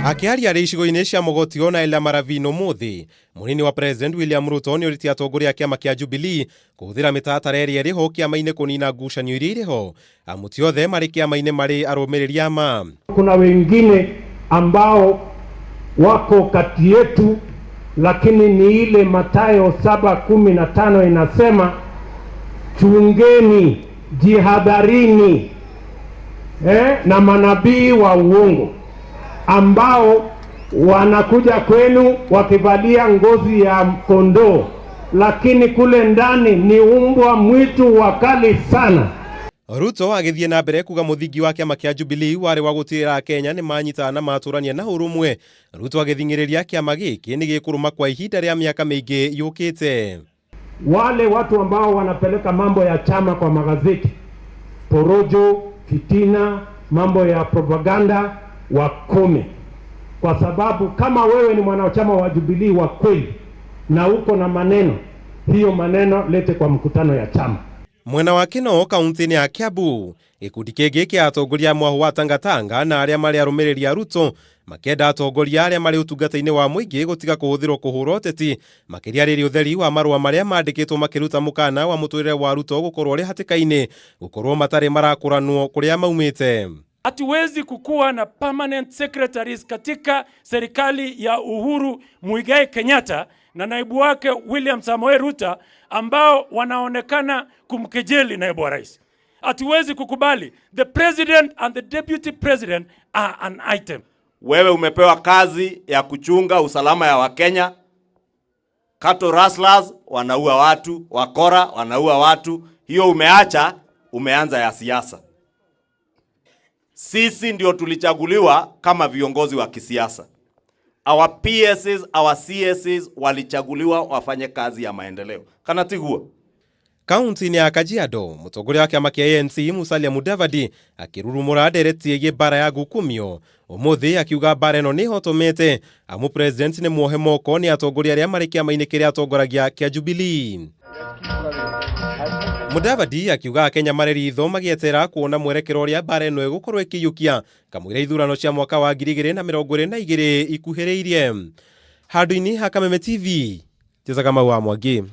Akiaria icigo-inĩ cia Mogotio na Elia Maravino muthi, munini wa President William Ruto nĩ ũrĩtie atongoria a kĩama kĩa Jubilee kũhũthĩra mĩtaratara ĩrĩa ĩrĩ ho kĩama-inĩ kũnina ngucanio iria irĩ ho, amuti othe marĩ kĩama-inĩ marĩ arũmĩrĩri a ma. Kuna wengine ambao wako kati yetu, lakini ni ile Mathayo 7:15 inasema chungeni, jihadharini na manabii wa uongo ambao wanakuja kwenu wakivalia ngozi ya kondoo, lakini kule ndani ni umbwa mwitu wakali sana. Ruto agithie na mbere kuga muthingi wa kĩama kĩa Jubilee warĩ wa gũtigĩrĩra Kenya nĩ manyitana na matũrania na ũrũmwe. Ruto agĩthing'ĩrĩria kĩama gĩkĩ nĩ gĩkũrũma kwa ihinda rĩa mĩaka mĩingĩ yũkĩte. Wale watu ambao wanapeleka mambo ya chama kwa magazeti, porojo, fitina, mambo ya propaganda, wakome. Kwa sababu kama wewe ni mwanachama wa Jubilee wa kweli na uko na maneno, hiyo maneno lete kwa mkutano ya chama. Mwena wa Kinoo kaunti-inĩ ya Kiambu, gĩkundi kĩngĩ kĩa atongoria mwahu wa Tangatanga na arĩa marĩ arũmĩrĩri a Ruto makĩenda atongoria arĩa marĩ ũtungata-inĩ wa mũingĩ gũtiga kũhũthĩrwo kũhũra ũteti, makĩria rĩrĩ ũtheri wa marũa marĩa mandĩkĩtwo makĩruta mũkana wa mũtũrĩre wa Ruto gũkorwo ũrĩ hatĩka-inĩ, gũkorwo matarĩ marakũranwo kũrĩa maumĩte. Hatuwezi kukuwa na permanent secretaries katika serikali ya Uhuru Muigai Kenyatta na naibu wake William Samoei Ruto ambao wanaonekana kumkejeli naibu wa rais. Hatuwezi kukubali. The president and the deputy president are an item. Wewe umepewa kazi ya kuchunga usalama ya Wakenya. Cattle rustlers wanaua watu, wakora wanaua watu. Hiyo umeacha, umeanza ya siasa. Sisi ndio tulichaguliwa kama viongozi wa kisiasa. Our PSs, our CSs walichaguliwa wafanye kazi ya maendeleo. Kana tiguo. Kaunti-inĩ ya Kajiado, mũtongoria wa kĩama kĩa ANC Musalia Mudavadi akĩrurumũra ndereti ĩgiĩ mbara ya ngukumio. Ũmũthĩ akiuga mbara ĩno nĩ ĩhotomete, amu president nĩ muohe moko nĩ atongoria arĩa marĩ kĩama-inĩ kĩrĩa atongoragia kĩa Jubilee. Mudavadi akiuga Kenya marĩ ritho magĩetera kuona mwerekero ũrĩa mbara ĩno ĩgũkorwo ĩkĩiyũkia kamũira ithurano cia mwaka wa 2022 ikuhĩrĩirie. Handũ-inĩ ha Kameme TV, Jesaka Mau wa Mwangi.